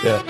Yeah.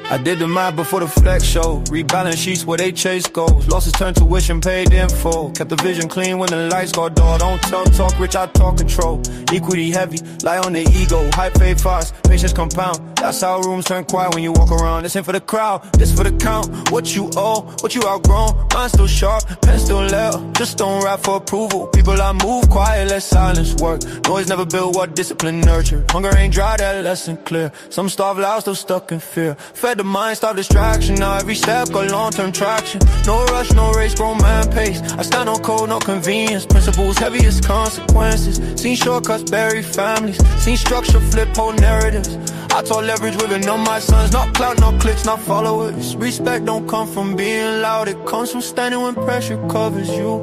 I did the math before the flex show. Rebalance sheets where they chase goals. Losses turned to wish and paid in full. Kept the vision clean when the lights go dull. Don't talk rich, I talk control. Equity heavy, lie on the ego. Hype fade fast, patience compound. That's how rooms turn quiet when you walk around. This ain't for the crowd, this for the count. What you owe, what you outgrown. Mind still sharp, pen still loud. Just don't rap for approval. People I move quiet, let silence work. Noise never built what discipline nurture. Hunger ain't dry, that lesson clear. Some starve loud, still stuck in fear. Fed the mind, stop distraction. Now every step got long-term traction. No rush, no race, grown man pace. I stand on code, no convenience. Principles heavy as consequences. Seen shortcuts bury families. Seen structure flip whole narratives. I taught leverage living on my sons. Not clout, not clicks, not followers. Respect don't come from being loud. It comes from standing when pressure covers you.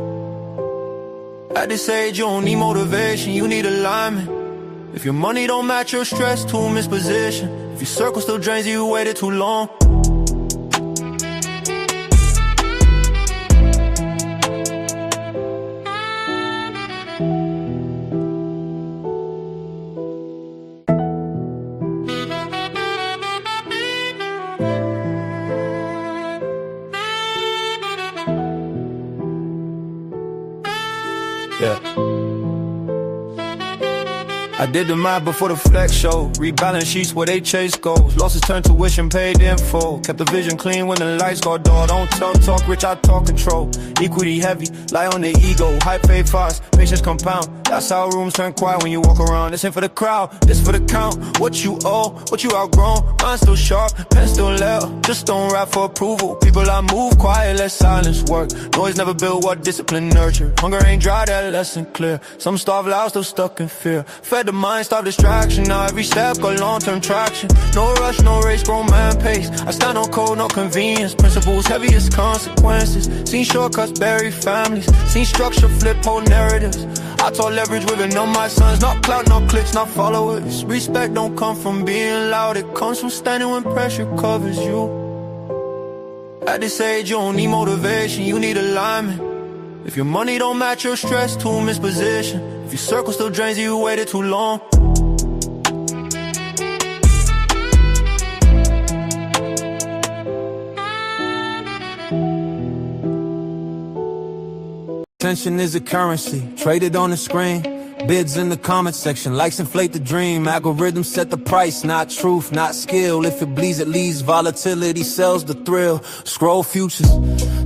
At this age you don't need motivation, you need alignment. If your money don't match your stress, too misposition. If your circle still drains you, waited too long. Yeah. I did the math before the flex show. Rebalance sheets where they chase goals. Losses turned to wish and paid in full. Kept the vision clean when the lights go dull. Don't talk rich, I talk control. Equity heavy, lie on the ego. Hype fade fast, patience compound. That's how rooms turn quiet when you walk around. This ain't for the crowd, this for the count. What you owe, what you outgrown. Mind still sharp, pen still loud. Just don't rap for approval. People I move quiet, let silence work. Noise never built what discipline nurture. Hunger ain't dry, that lesson clear. Some starve loud, still stuck in fear. Fed the mind, stop distraction. Now every step got long-term traction. No rush, no race, grown man pace. I stand on code, no convenience. Principles heavy as consequences. Seen shortcuts bury families. Seen structure flip whole narratives. I taught leverage living on my sons. Not clout, not clicks, not followers. Respect don't come from being loud. It comes from standing when pressure covers you. At this age you don't need motivation, you need alignment. If your money don't match your stress, too misposition. If your circle still drains you, waited too long. Attention is a currency, traded on the screen. Bids in the comment section, likes inflate the dream. Algorithms set the price, not truth, not skill. If it bleeds, it leaves. Volatility sells the thrill. Scroll futures,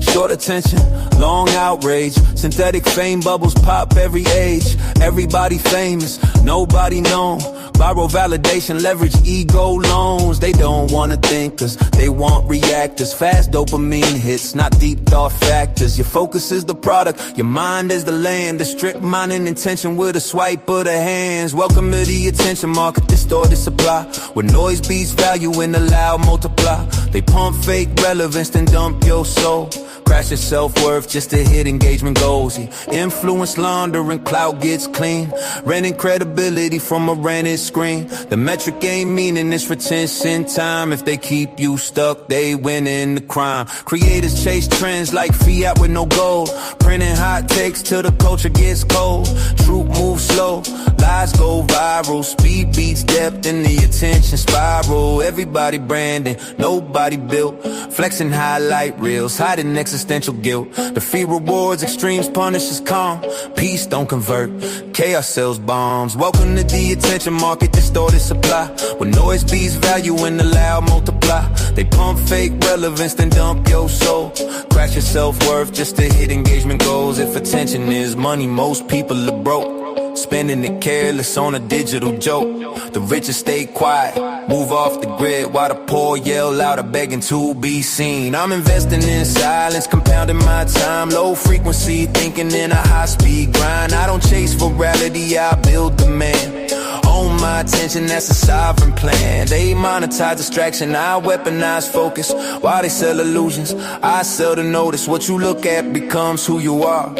short attention, long outrage. Synthetic fame bubbles pop every age. Everybody famous, nobody known. Viral validation, leverage ego loans. They don't wanna think cause they want reactors. Fast dopamine hits, not deep thought factors. Your focus is the product, your mind is the land. The strict mind and intention with a swipe of the hands. Welcome to the attention market, distorted supply. Where noise beats value and the loud multiply. They pump fake relevance, then dump your soul. Crash your self-worth just to hit engagement goals. Influence laundering, clout gets clean. Renting credibility from a rented screen. The metric ain't meaning it's retention time. If they keep you stuck, they win in the crime. Creators chase trends like fiat with no gold. Printing hot takes till the culture gets cold. Truth moves slow, lies go viral. Speed beats depth in the attention spiral. Everybody branding, nobody built. Flexing highlight reels, hiding existential guilt. The free rewards, extremes punishes calm. Peace don't convert, chaos sells bombs. Welcome to the attention market, distorted supply. Where noise beats value and the loud multiply. They pump fake relevance, then dump your soul. Crash your self-worth just to hit engagement goals. If attention is money, most people are broke. Spending it careless on a digital joke. The richest stay quiet, move off the grid, while the poor yell louder, begging to be seen. I'm investing in silence, compounding my time. Low frequency, thinking in a high-speed grind. I don't chase virality, I build demand. Own my attention, that's a sovereign plan. They monetize distraction, I weaponize focus. While they sell illusions, I sell to notice. What you look at becomes who you are.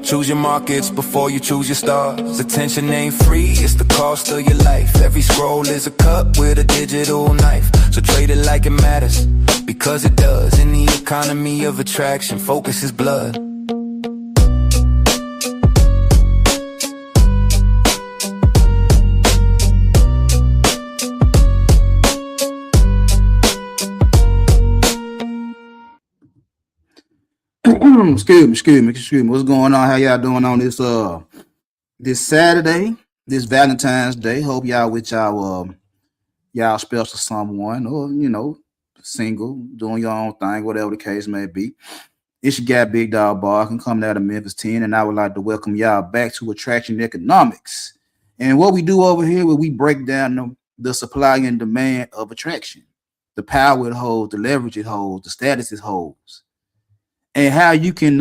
Choose your markets before you choose your stars. Attention ain't free, it's the cost of your life. Every scroll is a cut with a digital knife. So trade it like it matters, because it does. In the economy of attraction, focus is blood. Excuse me. What's going on? How y'all doing on this Saturday, this Valentine's Day? Hope y'all with y'all special someone, or single, doing your own thing, whatever the case may be. It's your guy Big Dog Bar. I can come down to Memphis 10, and I would like to welcome y'all back to Attraction Economics. And what we do over here, where we break down the supply and demand of attraction, the power it holds, the leverage it holds, the status it holds, and how you can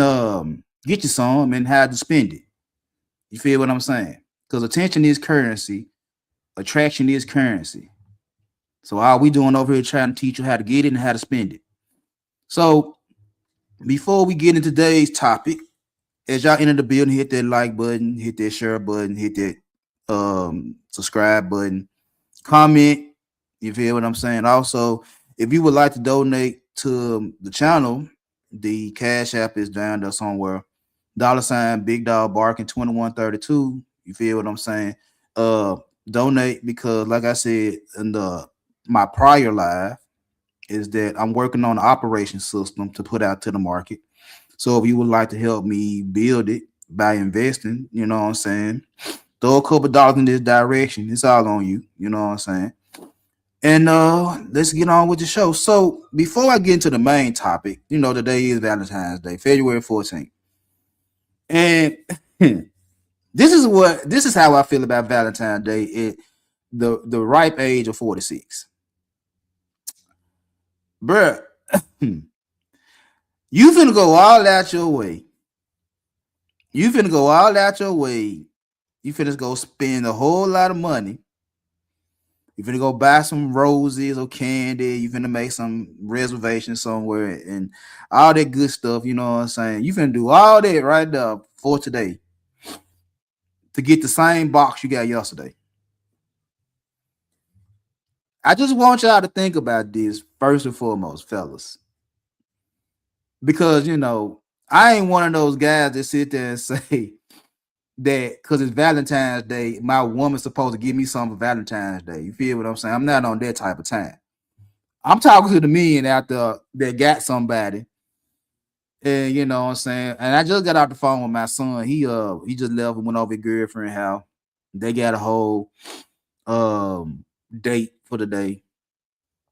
get you some and how to spend it. You feel what I'm saying? Because attention is currency, attraction is currency. So all we doing over here trying to teach you how to get it and how to spend it. So before we get into today's topic, as y'all enter the building, hit that like button, hit that share button, hit that subscribe button, comment. You feel what I'm saying? Also, if you would like to donate to the channel, the Cash App is down there somewhere. $ Big Dog Barking 2132. You feel what I'm saying? Donate, because like I said in my prior live, is that I'm working on an operation system to put out to the market. So if you would like to help me build it by investing, you know what I'm saying, throw a couple dollars in this direction. It's all on you. You know what I'm saying? And let's get on with the show. So before I get into the main topic, today is Valentine's Day, February 14th. And this is how I feel about Valentine's Day at the ripe age of 46. Bruh, you finna go all out your way. You finna go spend a whole lot of money. You finna go buy some roses or candy. You finna make some reservations somewhere and all that good stuff. You know what I'm saying? You finna do all that right there for today to get the same box you got yesterday. I just want y'all to think about this first and foremost, fellas. Because, I ain't one of those guys that sit there and say that because it's Valentine's Day, my woman's supposed to give me something for Valentine's Day. You feel what I'm saying? I'm not on that type of time. I'm talking to the men out there that got somebody. And you know what I'm saying? And I just got off the phone with my son. He just left and went over his girlfriend house. They got a whole date for the day.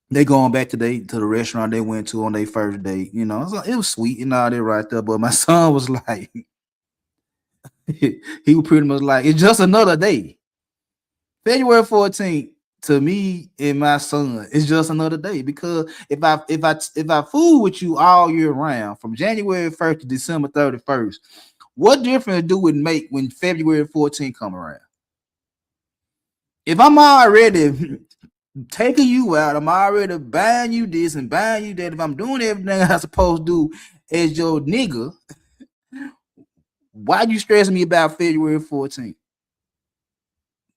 They going back today to the restaurant they went to on their first date. It was sweet and all that right there. But my son was like, he was pretty much like, it's just another day. February 14th to me and my son is just another day, because if I fool with you all year round from January 1st to December 31st, what difference do it make when February 14th come around? If I'm already taking you out, I'm already buying you this and buying you that, if I'm doing everything I'm supposed to do as your nigga, why you stressing me about February 14th?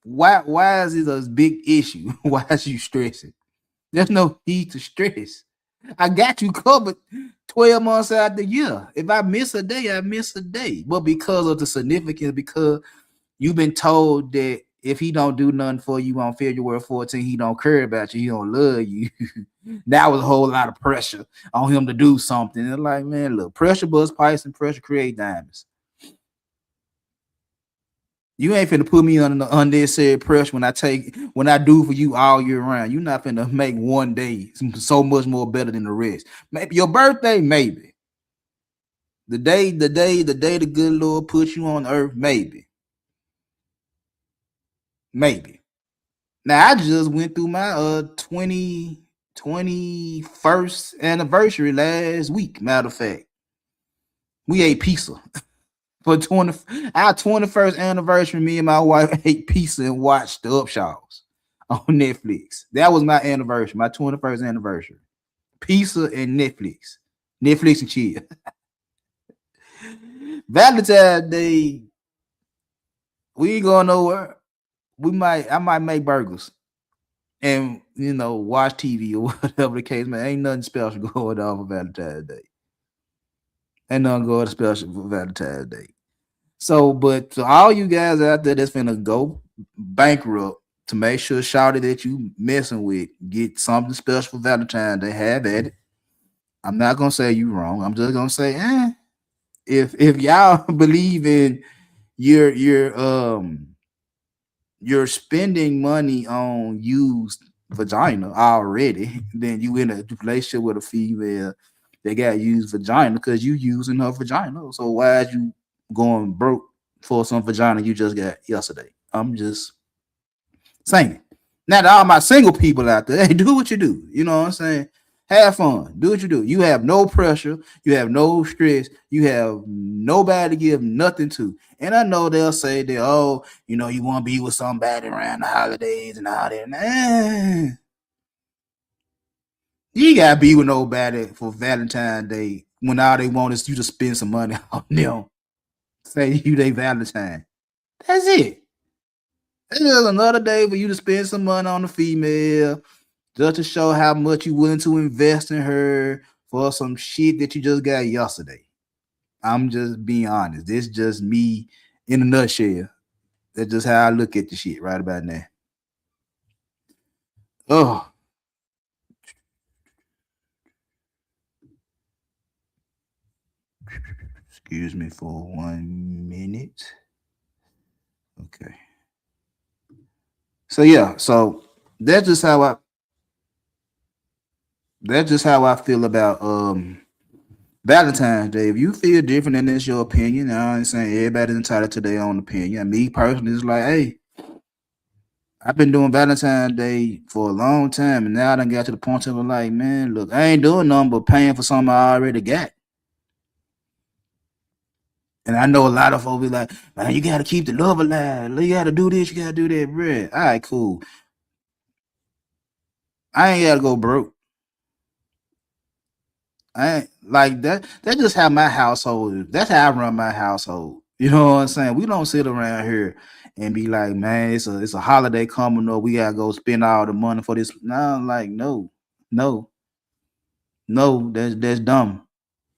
Why is it a big issue? Why is you stressing? There's no need to stress. I got you covered 12 months out the year. If I miss a day, I miss a day. But because of the significance, because you've been told that if he don't do nothing for you on February 14th, he don't care about you, he don't love you. That was a whole lot of pressure on him to do something. And like, man, look, pressure bust pipes and pressure create diamonds. You ain't finna put me under the unnecessary pressure when I do for you all year round. You're not finna make one day so much more better than the rest. Maybe your birthday, maybe. The day the good Lord put you on earth, maybe. Maybe. Now I just went through my 21st anniversary last week. Matter of fact, we ate pizza. For our 21st anniversary, me and my wife ate pizza and watched the Upshaws on Netflix. That was my anniversary, my 21st anniversary. Pizza and Netflix. Netflix and chill. Valentine's Day, we ain't going nowhere. I might make burgers and watch TV or whatever the case, man. Ain't nothing special going on for Valentine's Day. Ain't nothing going special for Valentine's Day. So, but to all you guys out there that's finna go bankrupt, to make sure shawty that you messing with get something special for Valentine's Day, have at it. I'm not gonna say you wrong. I'm just gonna say, if y'all believe in your you're spending money on used vagina already, then you in a relationship with a female that got used vagina because you using her vagina. So why is you going broke for some vagina you just got yesterday? I'm just saying. Now to all my single people out there, hey, do what you do. You know what I'm saying? Have fun. Do what you do. You have no pressure. You have no stress. You have nobody to give nothing to. And I know they'll say that, oh, you know, you want to be with somebody around the holidays and all that. Nah. You gotta be with nobody for Valentine's Day when all they want is you to spend some money on them. Say you they Valentine. That's it. It's just another day for you to spend some money on the female, just to show how much you willing to invest in her for some shit that you just got yesterday. I'm just being honest. This just me in a nutshell. That's just how I look at the shit right about now. Oh, excuse me for 1 minute. Okay. So yeah, so that's just how I that's just how I feel about Valentine's Day. If you feel different and that's your opinion, I'm saying everybody's entitled to their own opinion. And me personally, it's like, hey, I've been doing Valentine's Day for a long time, and now I done got to the point of like, man, look, I ain't doing nothing but paying for something I already got. And I know a lot of folks be like, man, you gotta keep the love alive. You gotta do this, you gotta do that, bruh. All right, cool. I ain't gotta go broke. I ain't like that. That's just how my household is. That's how I run my household. You know what I'm saying? We don't sit around here and be like, man, it's a holiday coming up. We gotta go spend all the money for this. No, I'm like, no, no. That's dumb.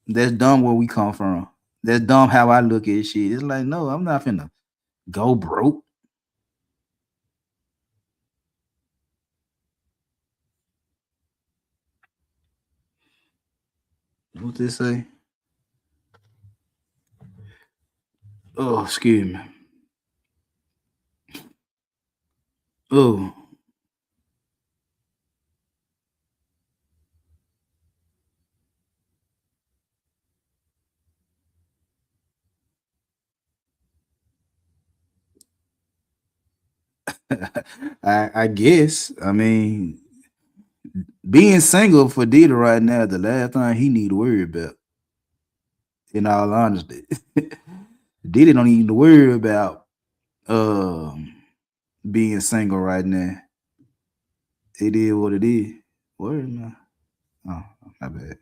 That's dumb where we come from. That's dumb how I look at shit. It's like, no, I'm not finna go broke. What they say? Oh, excuse me. Oh, I guess. I mean, being single for Dita right now, the last thing he need to worry about. In all honesty, Diddy don't need to worry about um being single right now. It is what it is. Where am I? Oh, my bad.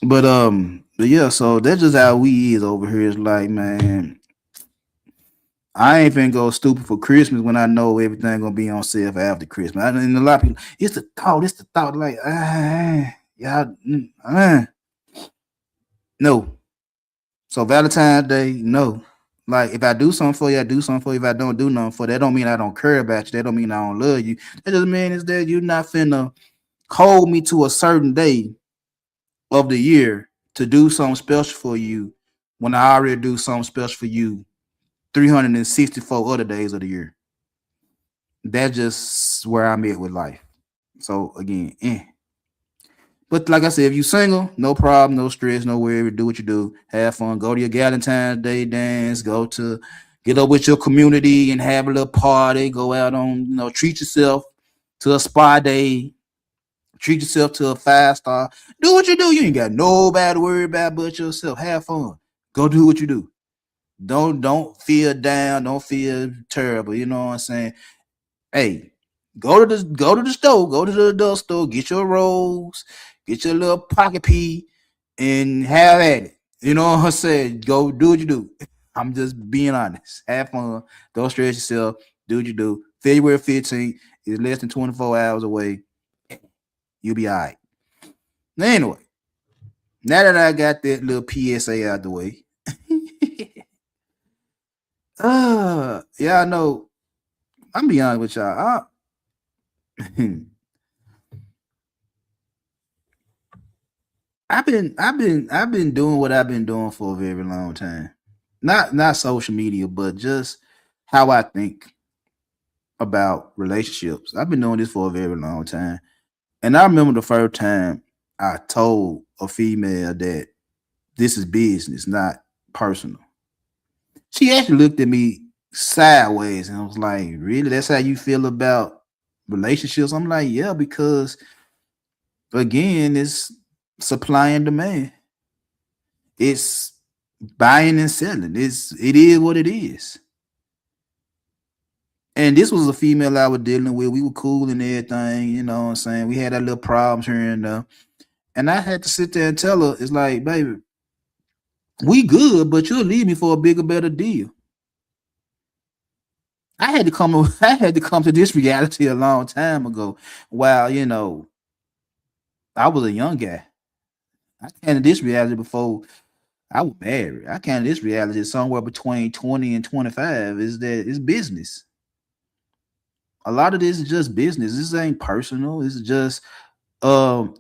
But yeah, so that's just how we is over here. It's like, man, I ain't finna go stupid for Christmas when I know everything gonna be on sale for after Christmas. And a lot of people, it's the thought, like, yeah, no. So Valentine's Day, no. Like if I do something for you, I do something for you. If I don't do nothing for you, that don't mean I don't care about you. That don't mean I don't love you. That just means that you're not finna hold me to a certain day of the year to do something special for you when I already do something special for you 364 other days of the year. That's just where I'm at with life. So again, But like I said, if you single, no problem, no stress, no worry. Do what you do. Have fun. Go to your Valentine's Day dance. Go to get up with your community and have a little party. Go out on, treat yourself to a spa day. Treat yourself to a 5 star. Do what you do. You ain't got nobody to worry about but yourself. Have fun. Go do what you do. Don't feel down. Don't feel terrible. You know what I'm saying? Hey, go to the store, go to the adult store, get your rolls, get your little pocket pea, and have at it. You know what I'm saying? Go do what you do. I'm just being honest. Have fun. Don't stress yourself. Do what you do. February 15th is less than 24 hours away. You'll be all right. Anyway, now that I got that little PSA out the way, yeah, I know. I'm be honest with y'all. I've been doing what I've been doing for a very long time. Not social media, but just how I think about relationships. I've been doing this for a very long time. And I remember the first time I told a female that this is business, not personal. She actually looked at me sideways and I was like, really? That's how you feel about relationships? I'm like, yeah, because again, it's supply and demand. It's buying and selling. It is what it is. And this was a female I was dealing with. We were cool and everything, you know what I'm saying? We had our little problems here and there. And I had to sit there and tell her, it's like, baby, we good, but you'll leave me for a bigger, better deal. I had to come to this reality a long time ago. While, you know, I was a young guy. I came to this reality before I was married. I came to this reality somewhere between 20 and 25 is that it's business. A lot of this is just business. This ain't personal. It's just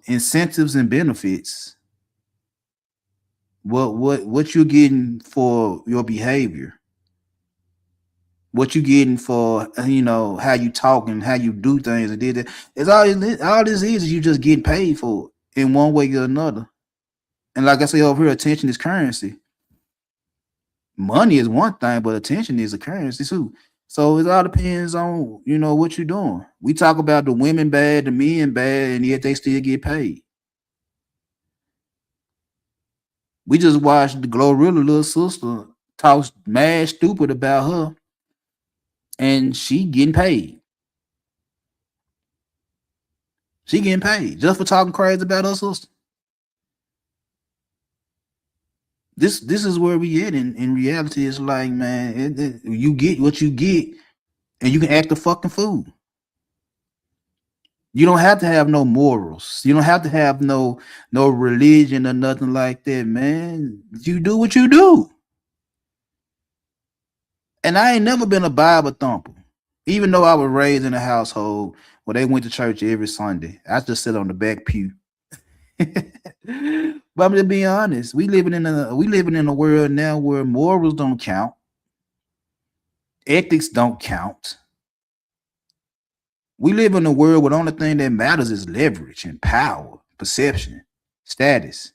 incentives and benefits. What you're getting for your behavior, what you getting for you know how you talk and how you do things and did it. It's all this is you just getting paid for it in one way or another. And like I say over here, attention is currency. Money is one thing, but attention is a currency too. So it all depends on you know what you're doing. We talk about the women bad, the men bad, and yet they still get paid. We just watched the Glorilla little sister talk mad stupid about her, and she getting paid. She getting paid just for talking crazy about her sister. This is where we at in reality. It's like, man, you get what you get, and you can act a fucking fool. You don't have to have no morals. You don't have to have no religion or nothing like that, man. You do what you do. And I ain't never been a Bible thumper. Even though I was raised in a household where they went to church every Sunday. I just sit on the back pew. But I'm just being honest. We living in a world now where morals don't count. Ethics don't count. We live in a world where the only thing that matters is leverage and power, perception, status.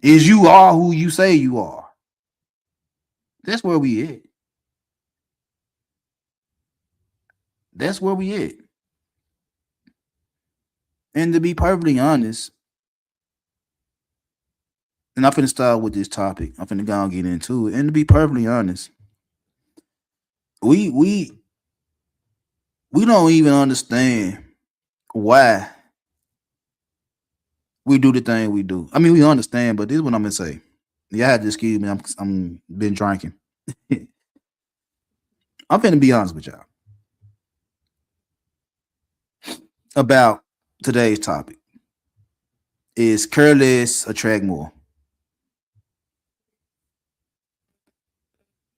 Is you are who you say you are. That's where we at. That's where we at. And to be perfectly honest, and I'm finna start with this topic. I'm finna go and get into it. And to be perfectly honest, we don't even understand why we do the thing we do. I mean, we understand, but this is what I'm gonna say. Yeah, just excuse me. I'm been drinking. I'm finna be honest with y'all about today's topic. Is care less attract more?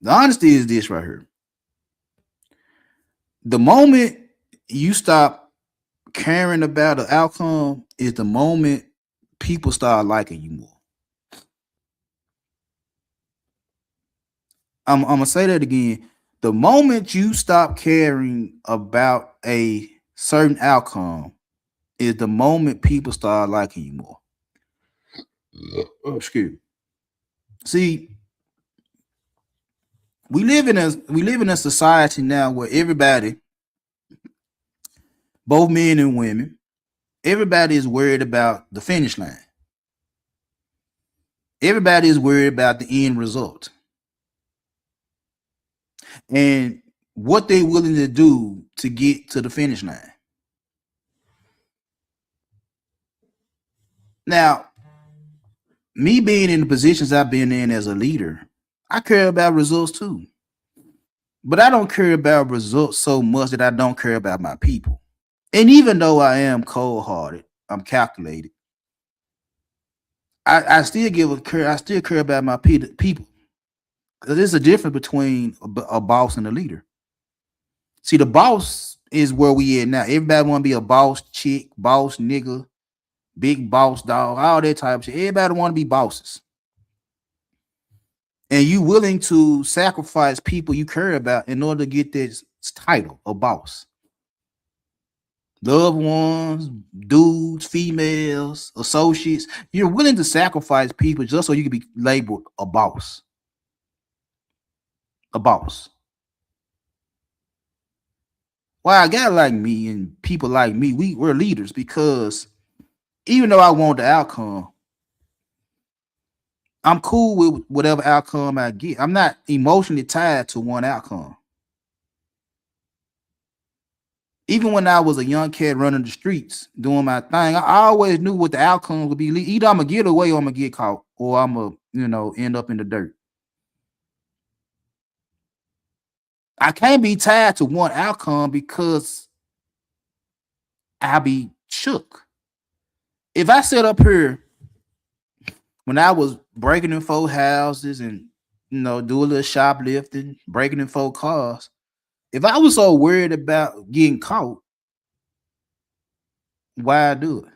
The honesty is this right here. The moment you stop caring about the outcome is the moment people start liking you more. I'm gonna say that again. The moment you stop caring about a certain outcome is the moment people start liking you more. Oh, excuse me. See, we live in a society now where everybody, both men and women, everybody is worried about the finish line. Everybody is worried about the end result and what they're willing to do to get to the finish line. Now, me being in the positions I've been in as a leader, I care about results too. But I don't care about results so much that I don't care about my people. And even though I am cold-hearted, I'm calculated. I still I still care about my people. Because there's a difference between a boss and a leader. See, the boss is where we at now. Everybody want to be a boss chick, boss nigga, big boss dog, all that type of shit. Everybody want to be bosses. And you willing to sacrifice people you care about in order to get this title of boss. Loved ones, dudes, females, associates. You're willing to sacrifice people just so you can be labeled a boss. A boss. Why a guy like me and people like me, we're leaders, because even though I want the outcome, I'm cool with whatever outcome I get. I'm not emotionally tied to one outcome. Even when I was a young kid running the streets, doing my thing, I always knew what the outcome would be. Either I'm gonna get away or I'm gonna get caught, or I'm gonna, end up in the dirt. I can't be tied to one outcome because I'll be shook. If I sit up here when I was breaking in 4 houses and do a little shoplifting, breaking in 4 cars, if I was so worried about getting caught, why I do it?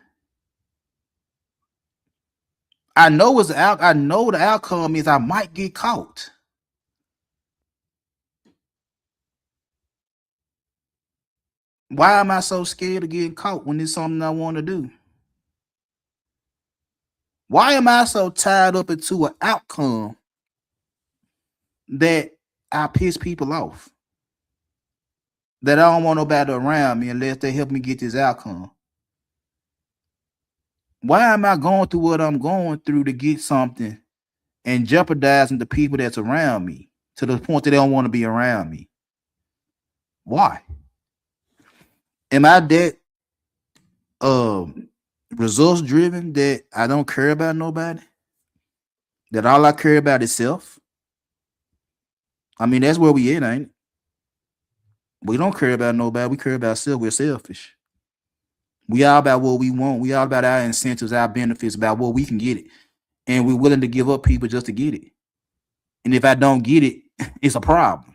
I know I know the outcome is I might get caught. Why am I so scared of getting caught when it's something I want to do? Why am I so tied up into an outcome that I piss people off? That I don't want nobody around me unless they help me get this outcome. Why am I going through what I'm going through to get something and jeopardizing the people that's around me to the point that they don't want to be around me? Why? Am I that results driven that I don't care about nobody? That all I care about is self? I mean, that's where we at, ain't it? We don't care about nobody. We care about self. We're selfish. We all about what we want. We all about our incentives, our benefits, about what we can get it. And we're willing to give up people just to get it. And if I don't get it, it's a problem.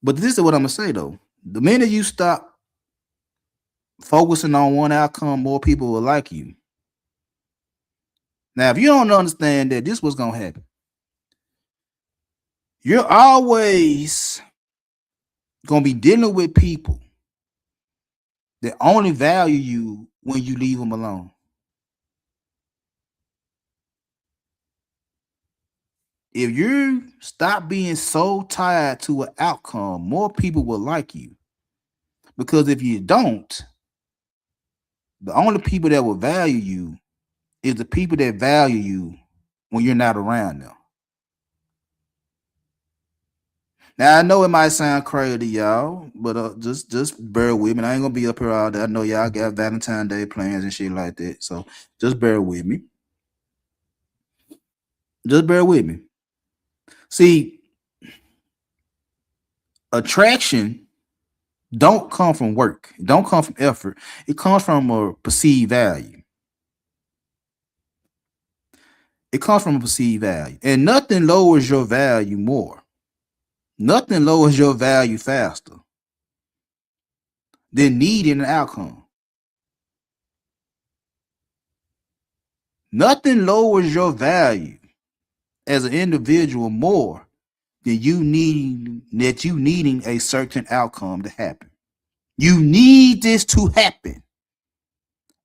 But this is what I'm going to say, though. The minute you stop focusing on one outcome, more people will like you. Now, if you don't understand that, this was going to happen. You're always going to be dealing with people that only value you when you leave them alone. If you stop being so tied to an outcome, more people will like you. Because if you don't, the only people that will value you is the people that value you when you're not around them. Now, I know it might sound crazy to y'all, but just bear with me. I ain't going to be up here all day. I know y'all got Valentine's Day plans and shit like that. So just bear with me. Just bear with me. See, attraction don't come from work. It don't come from effort. It comes from a perceived value. It comes from a perceived value. And nothing lowers your value more. Nothing lowers your value faster than needing an outcome. Nothing lowers your value as an individual more than you needing a certain outcome to happen. You need this to happen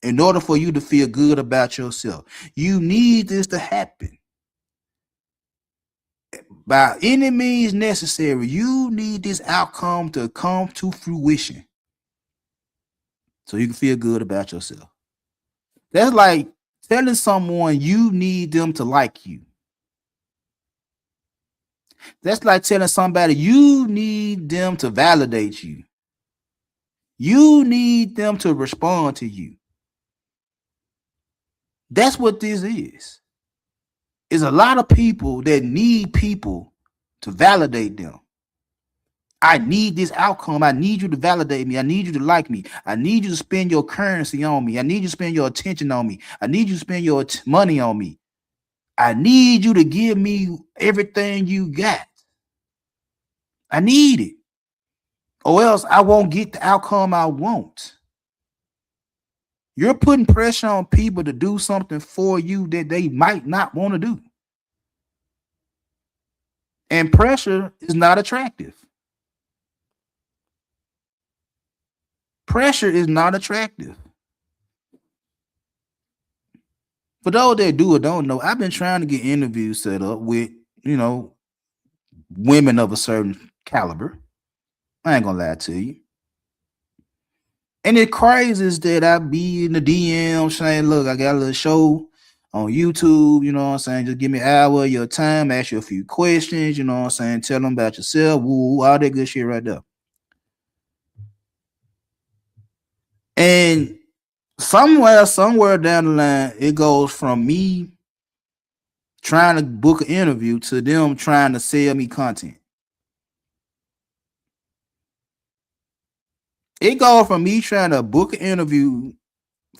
in order for you to feel good about yourself. You need this to happen. By any means necessary, you need this outcome to come to fruition so you can feel good about yourself. That's like telling someone you need them to like you. That's like telling somebody you need them to validate you. You need them to respond to you. That's what this is. It's a lot of people that need people to validate them. I need this outcome. I need you to validate me. I need you to like me. I need you to spend your currency on me. I need you to spend your attention on me. I need you to spend your money on me. I need you to give me everything you got. I need it. Or else I won't get the outcome I want. You're putting pressure on people to do something for you that they might not want to do. And pressure is not attractive. Pressure is not attractive. For those that do or don't know, I've been trying to get interviews set up with, women of a certain caliber. I ain't gonna lie to you. And it crazy is that I be in the DM saying, look, I got a little show on YouTube, you know what I'm saying? Just give me an hour of your time, ask you a few questions, you know what I'm saying? Tell them about yourself, woo, all that good shit right there. And somewhere down the line, it goes from me trying to book an interview to them trying to sell me content. It goes from me trying to book an interview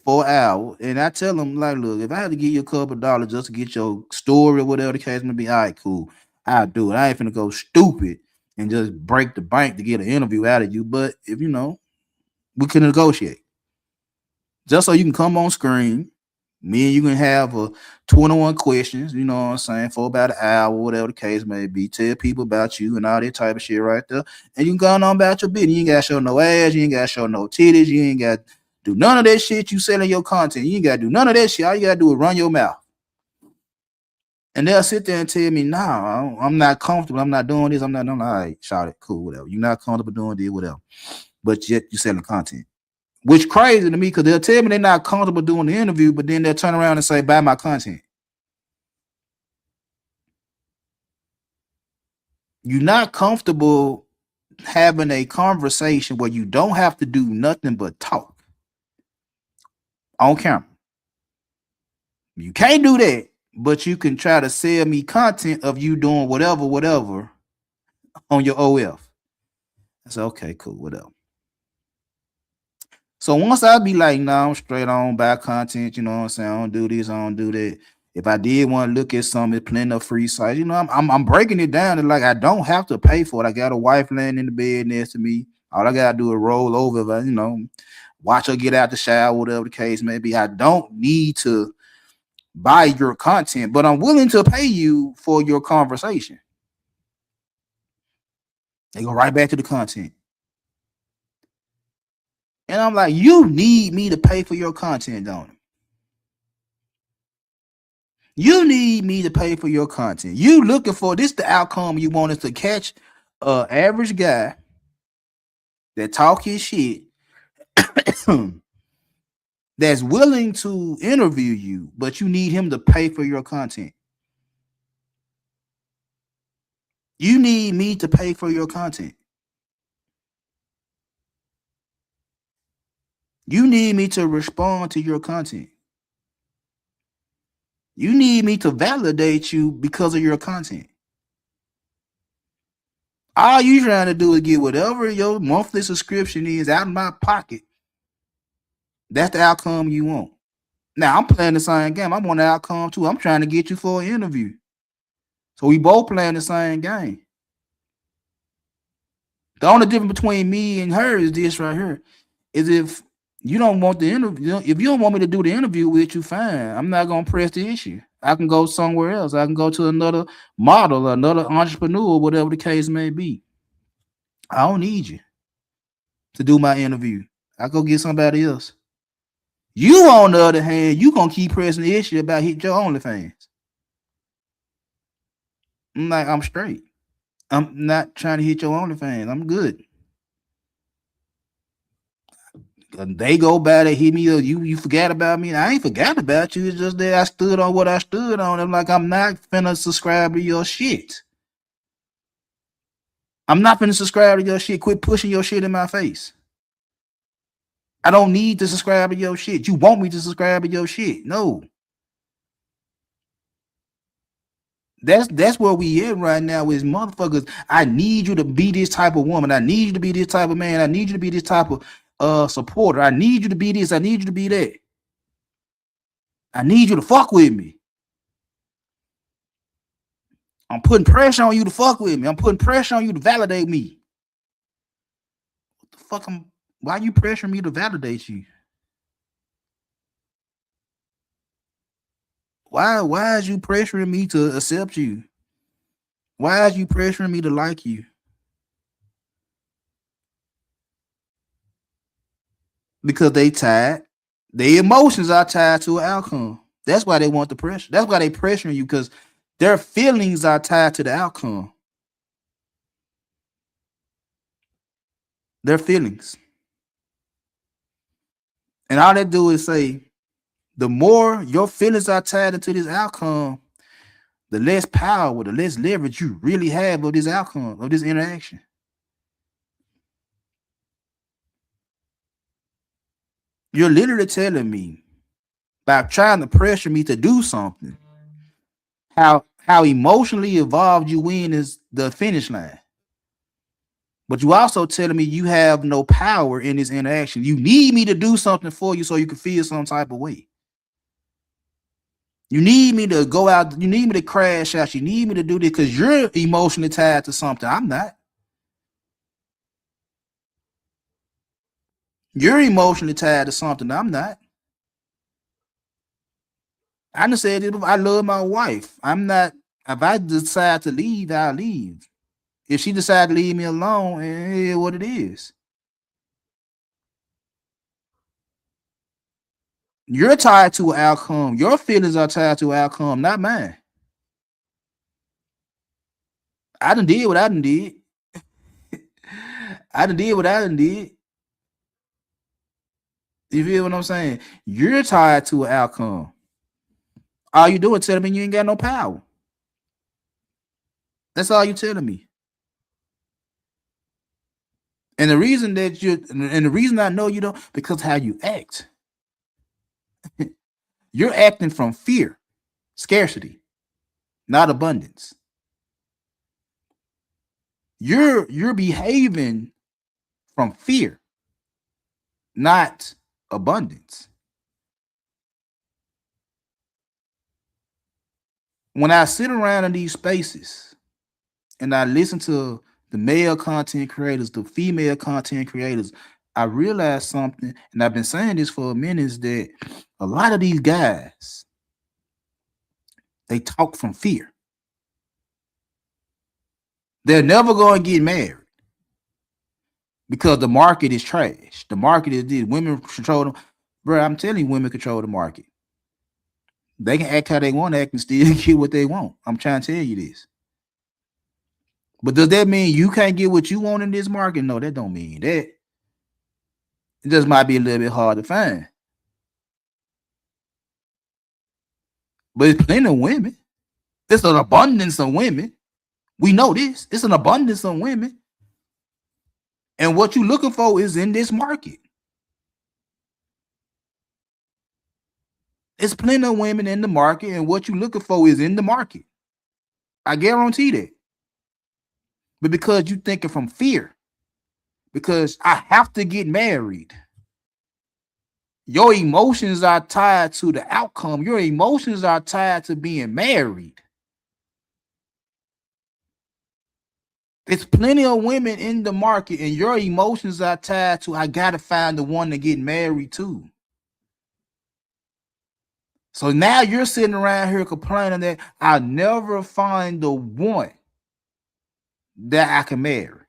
for an hour, and I tell them, like, look, if I had to give you a couple of dollars just to get your story or whatever the case may be, all right, cool, I'll do it. I ain't finna go stupid and just break the bank to get an interview out of you. But if we can negotiate. Just so you can come on screen, me and you can have 21 questions, you know what I'm saying, for about an hour, whatever the case may be. Tell people about you and all that type of shit right there. And you can go on about your business. You ain't got to show no ass. You ain't got to show no titties. You ain't got to do none of that shit you selling your content. You ain't got to do none of that shit. All you got to do is run your mouth. And they'll sit there and tell me, nah, I'm not comfortable. I'm not doing this. I'm all right, shout it, cool, whatever. You're not comfortable doing this, whatever. But yet you selling content. Which crazy to me because they'll tell me they're not comfortable doing the interview, but then they'll turn around and say, buy my content. You're not comfortable having a conversation where you don't have to do nothing but talk on camera. You can't do that, but you can try to sell me content of you doing whatever on your OF. I said, okay, cool, whatever. So once I be like, nah, I'm straight on buy content, you know what I'm saying? I don't do this, I don't do that. If I did want to look at something, there's plenty of free sites. I'm breaking it down to like I don't have to pay for it. I got a wife laying in the bed next to me. All I gotta do is roll over, watch her get out the shower, whatever the case may be. I don't need to buy your content, but I'm willing to pay you for your conversation. They go right back to the content. And I'm like, you need me to pay for your content, don't you? You need me to pay for your content. You looking for this the outcome you want us to catch an average guy that talk his shit that's willing to interview you, but you need him to pay for your content. You need me to pay for your content. You need me to respond to your content. You need me to validate you because of your content. All you trying to do is get whatever your monthly subscription is out of my pocket. That's the outcome you want. Now, I'm playing the same game. I want the outcome too. I'm trying to get you for an interview. So we both playing the same game. The only difference between me and her is this right here. Is if you don't want the interview, if you don't want me to do the interview with you, fine. I'm not going to press the issue. I can go somewhere else. I can go to another model, another entrepreneur, whatever the case may be. I don't need you to do my interview. I go get somebody else. You, on the other hand, you going to keep pressing the issue about hit your OnlyFans. I'm like, I'm straight. I'm not trying to hit your OnlyFans. I'm good. They go by, they hit me up. You forgot about me. I ain't forgot about you. It's just that I stood on what I stood on. I'm like, I'm not finna subscribe to your shit. I'm not finna subscribe to your shit. Quit pushing your shit in my face. I don't need to subscribe to your shit. You want me to subscribe to your shit? No. That's where we at right now is motherfuckers. I need you to be this type of woman. I need you to be this type of man. I need you to be this type of supporter. I need you to be this. I need you to be that. I need you to fuck with me. I'm putting pressure on you to fuck with me. I'm putting pressure on you to validate me. What the fuck? Why you pressuring me to validate you? Why is you pressuring me to accept you? Why is you pressuring me to like you? Because they tied. Their emotions are tied to an outcome. That's why they want the pressure. That's why they pressuring you, because their feelings are tied to the outcome. Their feelings. And all they do is say, the more your feelings are tied into this outcome, the less power, the less leverage you really have of this outcome, of this interaction. You're literally telling me, by trying to pressure me to do something, how emotionally involved you in is the finish line. But you also telling me you have no power in this interaction. You need me to do something for you so you can feel some type of way. You need me to go out. You need me to crash out. You need me to do this because you're emotionally tied to something. I'm not. You're emotionally tied to something. I'm not. I done said it. I love my wife. I'm not. If I decide to leave, I'll leave. If she decides to leave me alone, it is what it is. You're tied to an outcome. Your feelings are tied to an outcome, not mine. I done did what I done did. I done did what I done did. You feel what I'm saying? You're tied to an outcome. All you doing telling me you ain't got no power. That's all you telling me. And the reason that the reason I know you don't, because how you act. You're acting from fear, scarcity, not abundance. You're behaving from fear, not abundance. When I sit around in these spaces and I listen to the male content creators, the female content creators, I realize something, and I've been saying this for a minute, is that a lot of these guys, they talk from fear. They're never going to get married because the market is trash. The market is this. Women control them. Bro, I'm telling you, women control the market. They can act how they want to act and still get what they want. I'm trying to tell you this. But does that mean you can't get what you want in this market? No, that don't mean that. It just might be a little bit hard to find. But it's plenty of women. It's an abundance of women. We know this. It's an abundance of women. And what you're looking for is in this market. It's plenty of women in the market, and what you're looking for is in the market. I guarantee that. But because you're thinking from fear, because I have to get married, your emotions are tied to the outcome. Your emotions are tied to being married. There's plenty of women in the market, and your emotions are tied to, I gotta find the one to get married to. So now you're sitting around here complaining that I'll never find the one that I can marry.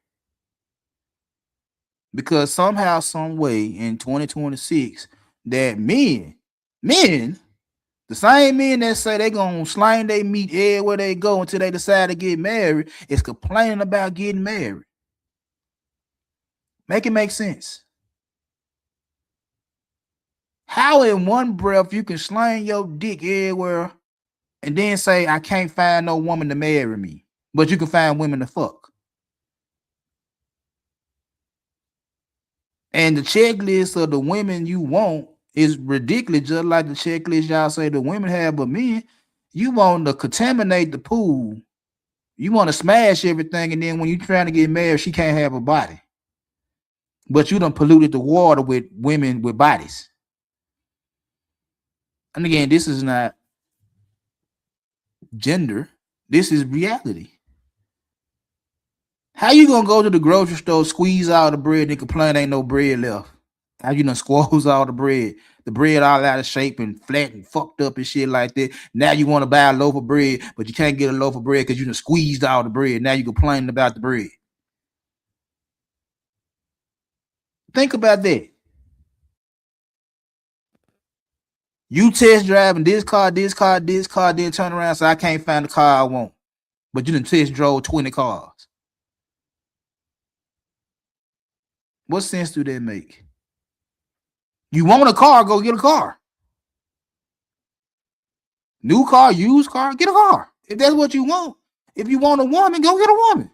Because somehow, some way in 2026, that men, the same men that say they're gonna slang their meat everywhere they go until they decide to get married, is complaining about getting married. Make it make sense. How in one breath you can slang your dick everywhere and then say, I can't find no woman to marry me, but you can find women to fuck? And the checklist of the women you want is ridiculous, just like the checklist y'all say the women have, but men, you want to contaminate the pool. You want to smash everything, and then when you're trying to get married, she can't have a body. But you done polluted the water with women with bodies. And again, this is not gender. This is reality. How you gonna go to the grocery store, squeeze out the bread, and complain ain't no bread left? How you done squoze all the bread all out of shape and flat and fucked up and shit like that. Now you want to buy a loaf of bread, but you can't get a loaf of bread because you done squeezed all the bread. Now you complaining about the bread. Think about that. You test driving this car, then turn around, so I can't find the car I want. But you done test drove 20 cars. What sense do that make? You want a car, go get a car. New car, used car, get a car. If that's what you want. If you want a woman, go get a woman.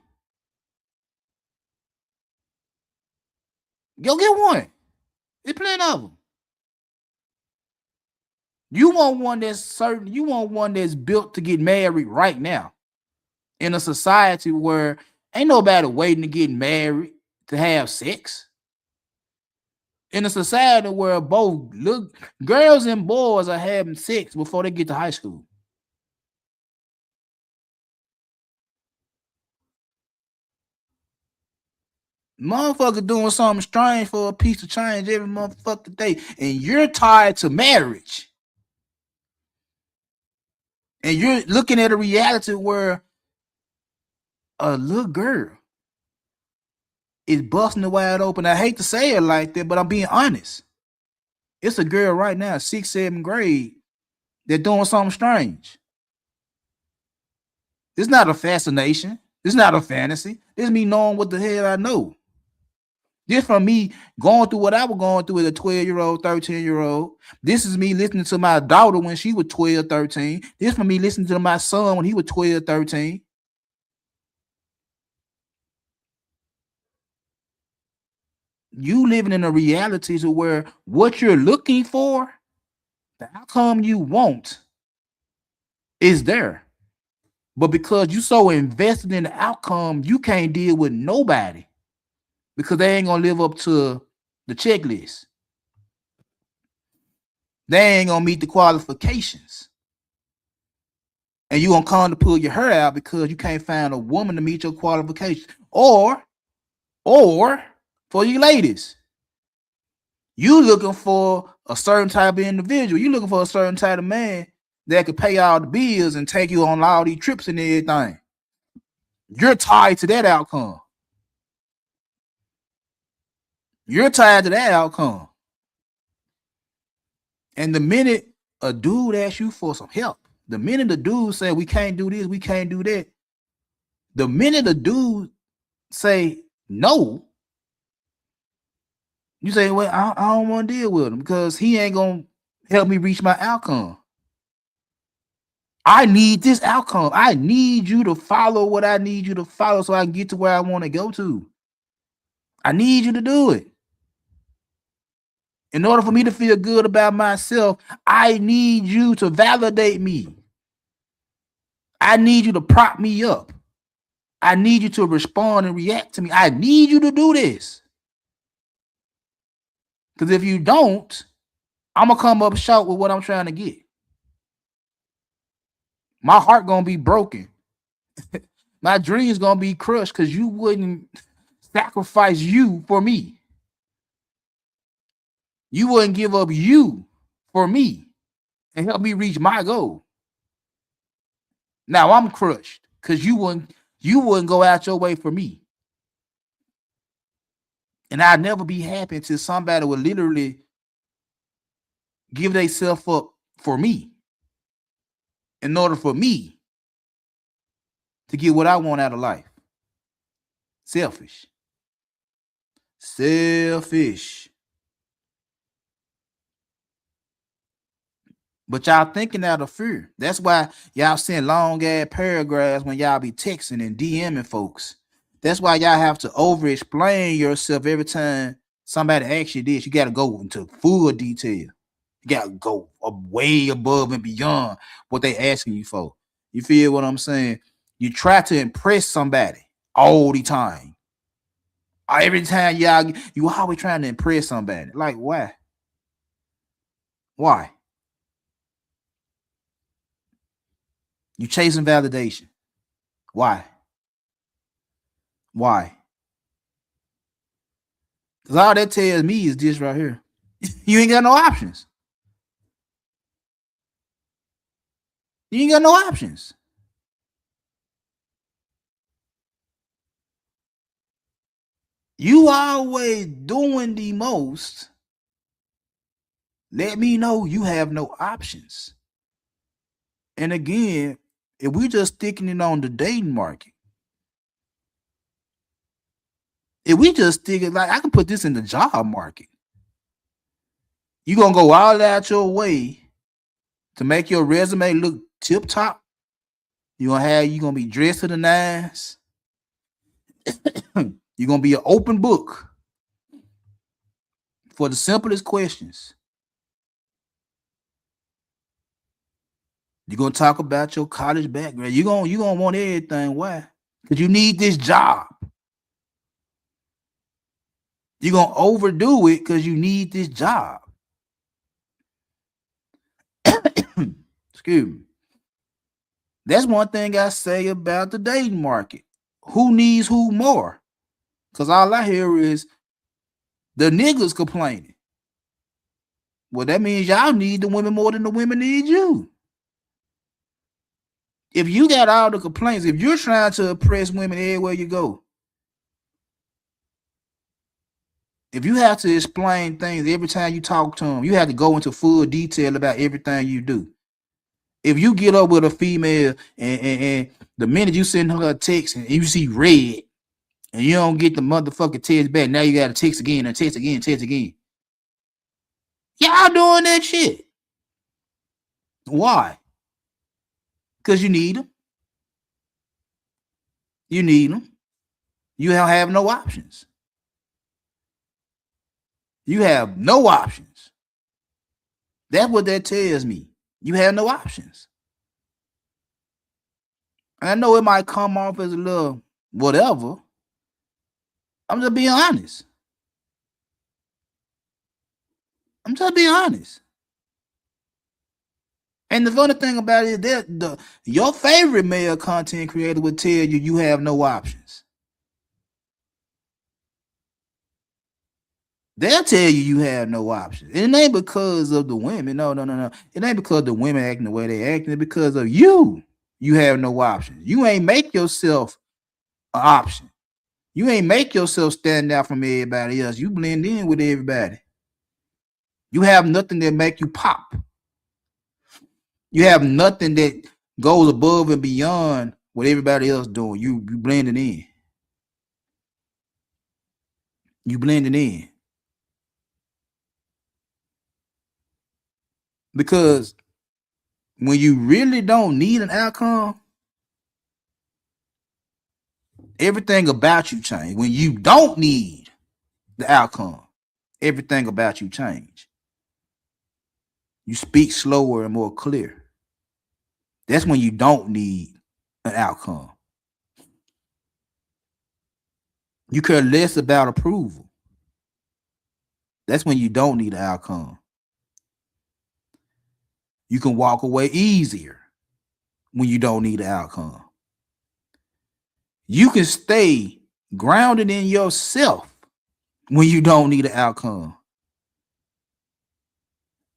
Go get one. There's plenty of them. You want one that's certain. You want one that's built to get married right now. In a society where ain't nobody waiting to get married to have sex. In a society where both girls and boys are having sex before they get to high school. Motherfucker doing something strange for a piece of change every motherfucking day, and you're tied to marriage. And you're looking at a reality where a little girl is busting it wide open. I hate to say it like that, but I'm being honest. It's a girl right now, 6th, 7th grade, they're doing something strange. It's not a fascination. It's not a fantasy. It's me knowing what the hell I know. This from me going through what I was going through as a 12-year-old, 13-year-old. This is me listening to my daughter when she was 12, 13. This from me listening to my son when he was 12, 13. You living in a reality to where what you're looking for, the outcome you want, is there. But because you so invested in the outcome, you can't deal with nobody because they ain't gonna live up to the checklist. They ain't gonna meet the qualifications. And you gonna come to pull your hair out because you can't find a woman to meet your qualifications. Or for you ladies, you looking for a certain type of individual. You looking for a certain type of man that could pay all the bills and take you on all these trips and everything. You're tied to that outcome. You're tied to that outcome. And the minute a dude asks you for some help, the minute the dude say we can't do this, we can't do that, the minute the dude say no, you say, well, I don't want to deal with him because he ain't gonna help me reach my outcome. I need this outcome. I need you to follow what I need you to follow so I can get to where I want to go to. I need you to do it. In order for me to feel good about myself, I need you to validate me. I need you to prop me up. I need you to respond and react to me. I need you to do this. Because if you don't, I'm going to come up short with what I'm trying to get. My heart going to be broken. My dreams going to be crushed because you wouldn't sacrifice you for me. You wouldn't give up you for me and help me reach my goal. Now I'm crushed because you wouldn't go out your way for me. And I'd never be happy until somebody would literally give themselves up for me in order for me to get what I want out of life. Selfish. But y'all thinking out of fear. That's why y'all send long ass paragraphs when y'all be texting and DMing folks. That's why y'all have to over explain yourself every time somebody asks you this. You got to go into full detail. You got to go way above and beyond what they asking you for. You feel what I'm saying? You try to impress somebody all the time. Every time you always trying to impress somebody. Like, why? Why? You chasing validation. Why? Why? Because all that tells me is this right here. You ain't got no options. You ain't got no options. You always doing the most. Let me know you have no options. And again, if we just sticking it on the dating market, if we just stick it, like I can put this in the job market. You gonna go all out your way to make your resume look tip top. You gonna be dressed to the nines. You're gonna be an open book for the simplest questions. You're gonna talk about your college background. You're gonna want everything. Why? Because you need this job. You're gonna overdo it because you need this job. Excuse me. That's one thing I say about the dating market. Who needs who more? Because all I hear is the niggas complaining. Well, that means y'all need the women more than the women need you. If you got all the complaints, if you're trying to oppress women everywhere you go, if you have to explain things every time you talk to them, you have to go into full detail about everything you do. If you get up with a female and the minute you send her a text and you see red and you don't get the motherfucking text back, now you got to text again and text again, text again. Y'all doing that shit. Why? Because you need them. You need them. You don't have no options. You have no options. That's what that tells me. You have no options. I know it might come off as a little whatever. I'm just being honest. I'm just being honest. And the funny thing about it is that your favorite male content creator will tell you have no options. They'll tell you have no options. And it ain't because of the women. No. It ain't because the women acting the way they acting. It's because of you. You have no options. You ain't make yourself an option. You ain't make yourself stand out from everybody else. You blend in with everybody. You have nothing that make you pop. You have nothing that goes above and beyond what everybody else doing. You blending in. You blending in. Because when you really don't need an outcome, everything about you change. When you don't need the outcome, everything about you change. You speak slower and more clear. That's when you don't need an outcome. You care less about approval. That's when you don't need an outcome. You can walk away easier when you don't need an outcome. You can stay grounded in yourself when you don't need an outcome.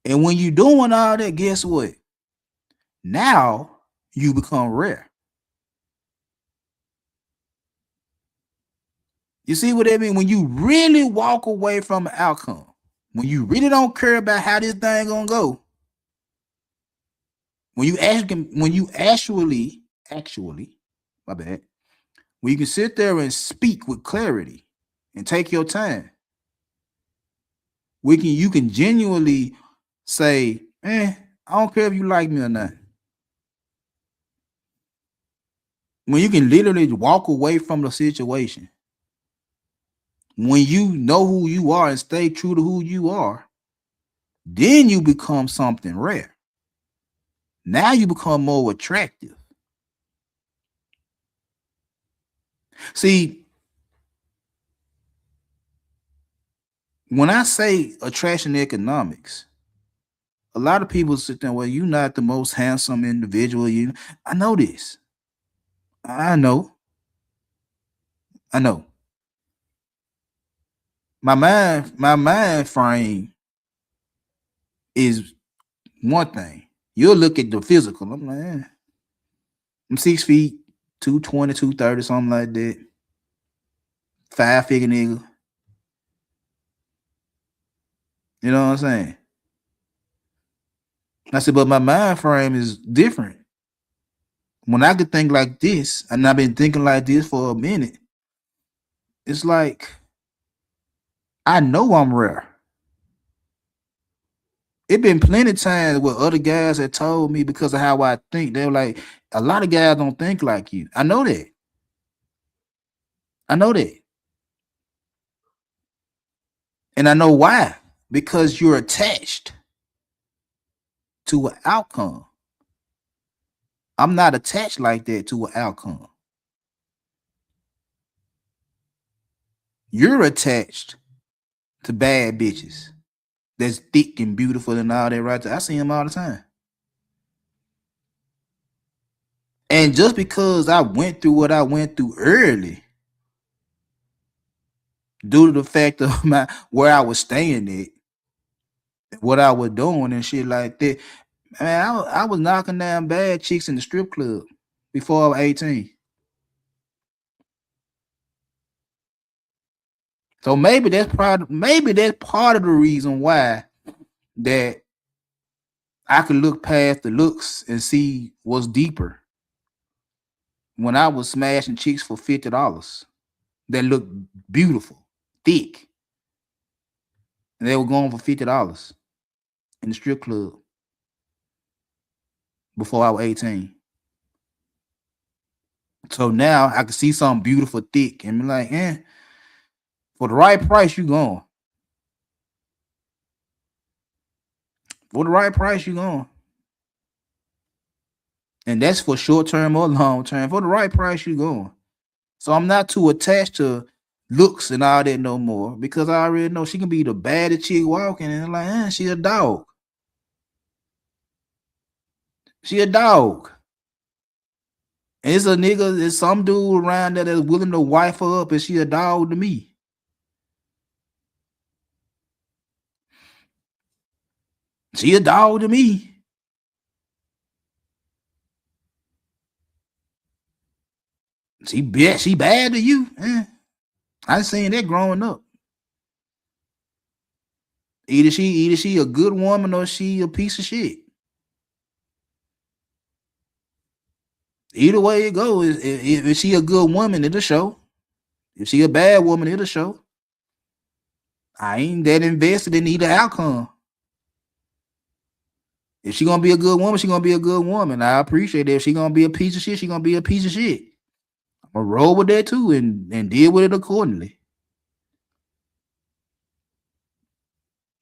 And when you're doing all that, guess what? Now you become rare. You see what I mean? When you really walk away from an outcome, when you really don't care about how this thing gonna go, when you actually, my bad, when you can sit there and speak with clarity and take your time, you can genuinely say, I don't care if you like me or not. When you can literally walk away from the situation, when you know who you are and stay true to who you are, then you become something rare. Now you become more attractive. See, when I say attraction economics, a lot of people sit there, well, you're not the most handsome individual. I know this. I know. my mind frame is one thing. You'll look at the physical. I'm like, I'm 6 feet, 220, 230, something like that. 5-figure nigga. You know what I'm saying? I said, but my mind frame is different. When I could think like this, and I've been thinking like this for a minute, it's like I know I'm rare. It been plenty of times where other guys had told me because of how I think, they were like, a lot of guys don't think like you. I know that. I know that. And I know why. Because you're attached to an outcome. I'm not attached like that to an outcome. You're attached to bad bitches that's thick and beautiful and all that right there. I see them all the time. And just because I went through what I went through early, due to the fact of where I was staying at, what I was doing and shit like that, man, I was knocking down bad chicks in the strip club before I was 18. So maybe that's part of the reason why that I could look past the looks and see what's deeper. When I was smashing chicks for $50 that looked beautiful, thick, and they were going for $50 in the strip club before I was 18. So now I can see something beautiful, thick, and be like, for the right price, you going. For the right price, you going. And that's for short term or long term. For the right price, you going. So I'm not too attached to looks and all that no more, because I already know she can be the baddest chick walking, and like, she a dog. She a dog. And it's a nigga, there's some dude around there that's willing to wife her up, and she a dog to me. She a dog to me. She bad to you. I seen that growing up. Either she a good woman or she a piece of shit. Either way it goes, if she a good woman, it'll show. If she a bad woman, it'll show. I ain't that invested in either outcome. If she gonna be a good woman, she gonna be a good woman. I appreciate it. If she gonna be a piece of shit, she gonna be a piece of shit. I'm gonna roll with that too and deal with it accordingly.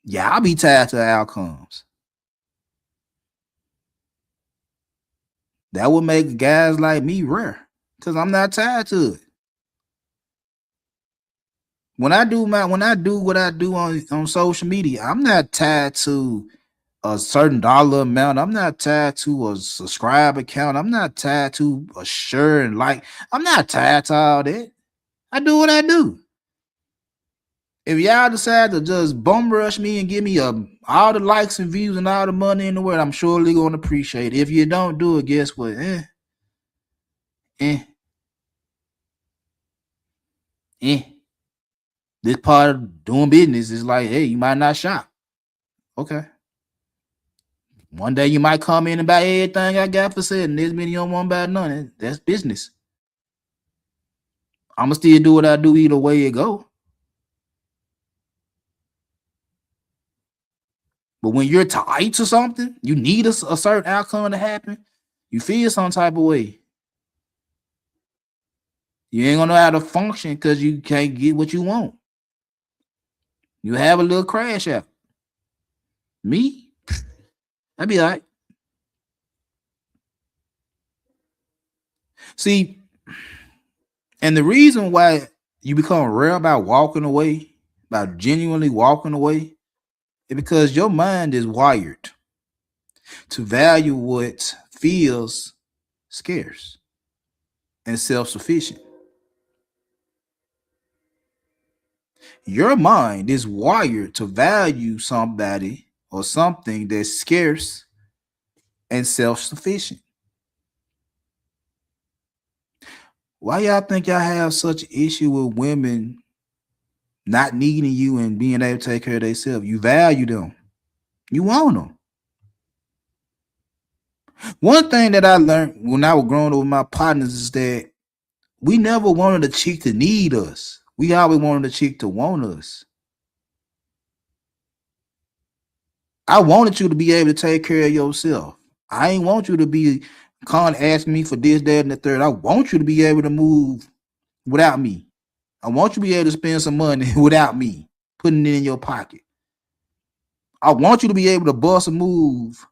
Yeah, I'll be tied to outcomes. That would make guys like me rare, because I'm not tied to it. When I do what I do on social media, I'm not tied to a certain dollar amount. I'm not tied to a subscriber count. I'm not tied to a share and like. I'm not tied to all that. I do what I do. If y'all decide to just bum rush me and give me all the likes and views and all the money in the world, I'm surely gonna appreciate it. If you don't do it, guess what? This part of doing business is like, hey, you might not shop. Okay. One day you might come in and buy everything I got for sale, and this many you don't want to buy none. That's business. I'ma still do what I do either way it go. But when you're tied to something, you need a certain outcome to happen. You feel some type of way. You ain't gonna know how to function because you can't get what you want. You have a little crash out. Me? I'd be all right. See, and the reason why you become rare about walking away, about genuinely walking away, is because your mind is wired to value what feels scarce and self-sufficient. Your mind is wired to value somebody or something that's scarce and self-sufficient. Why y'all think y'all have such an issue with women not needing you and being able to take care of themselves? You value them. You want them. One thing that I learned when I was growing up with my partners is that we never wanted a chick to need us. We always wanted a chick to want us. I wanted you to be able to take care of yourself. I ain't want you to be asking me for this, that, and the third. I want you to be able to move without me. I want you to be able to spend some money without me putting it in your pocket. I want you to be able to bust a move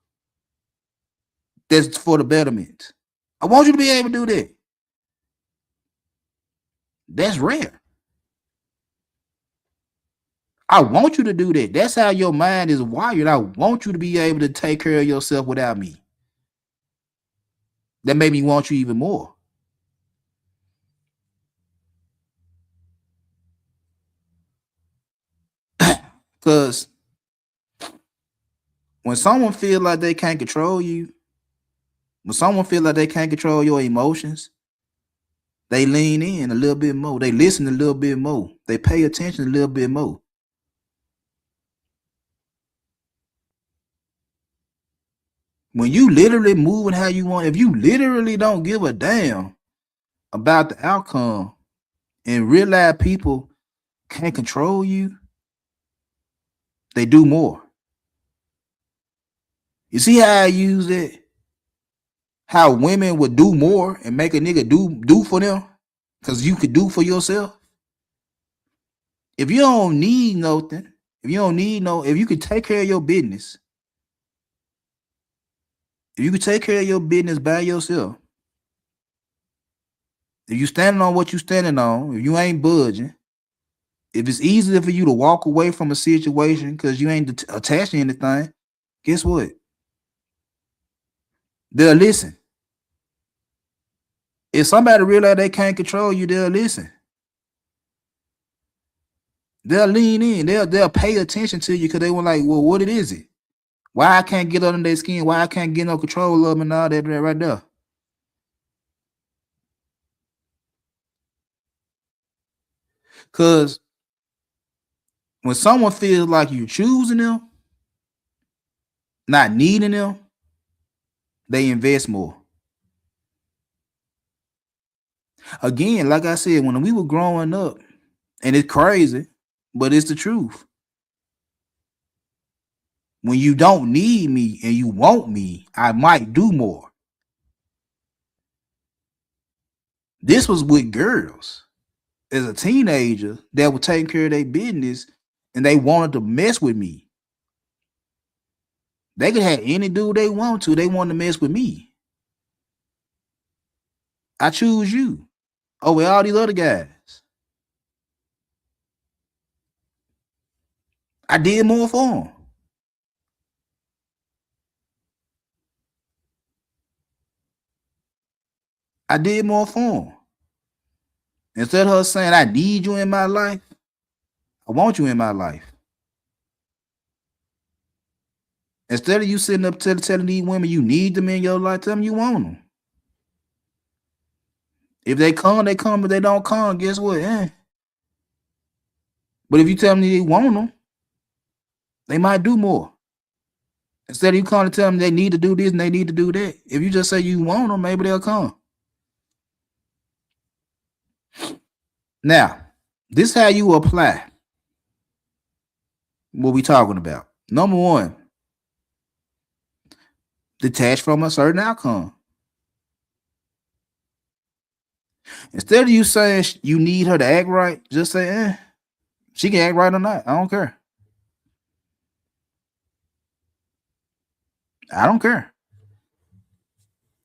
that's for the betterment. I want you to be able to do that. That's rare. I want you to do that. That's how your mind is wired. I want you to be able to take care of yourself without me. That made me want you even more. Because when someone feels like they can't control you, when someone feels like they can't control your emotions, they lean in a little bit more. They listen a little bit more. They pay attention a little bit more. When you literally moving how you want, if you literally don't give a damn about the outcome and realize people can't control you, they do more. You see how I use it? How women would do more and make a nigga do for them because you could do for yourself. If you don't need nothing, if you could take care of your business, if you could take care of your business by yourself, if you standing on what you standing on, if you ain't budging, if it's easier for you to walk away from a situation because you ain't attached to anything, guess what? They'll listen. If somebody realize they can't control you, they'll listen. They'll lean in. They'll pay attention to you because they were like, well, what it is it? Why I can't get under their skin? Why I can't get no control of them and all that right there? Because when someone feels like you're choosing them, not needing them, they invest more. Again, like I said, when we were growing up, and it's crazy, but it's the truth. When you don't need me and you want me, I might do more. This was with girls as a teenager that were taking care of their business and they wanted to mess with me. They could have any dude they want to. They wanted to mess with me. I choose you over all these other guys. I did more for them. I did more for them. Instead of her saying, I need you in my life, I want you in my life. Instead of you sitting up telling these women you need them in your life, tell them you want them. If they come, they come. If they don't come, guess what? But if you tell them you want them, they might do more. Instead of you calling to tell them they need to do this and they need to do that. If you just say you want them, maybe they'll come. Now, this is how you apply what we talking about. Number one, detach from a certain outcome. Instead of you saying you need her to act right, just say, she can act right or not. I don't care. I don't care.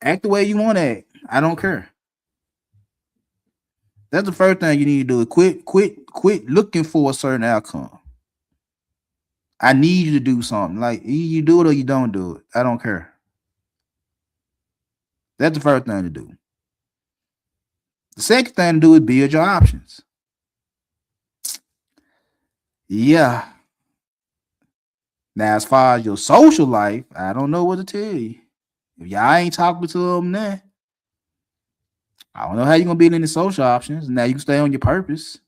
Act the way you want to act. I don't care. That's the first thing you need to do. Quit looking for a certain outcome. I need you to do something. Like you do it or you don't do it. I don't care. That's the first thing to do. The second thing to do is build your options. Yeah. Now, as far as your social life, I don't know what to tell you. If y'all ain't talking to them now, I don't know how you're gonna be in the social options. Now you can stay on your purpose.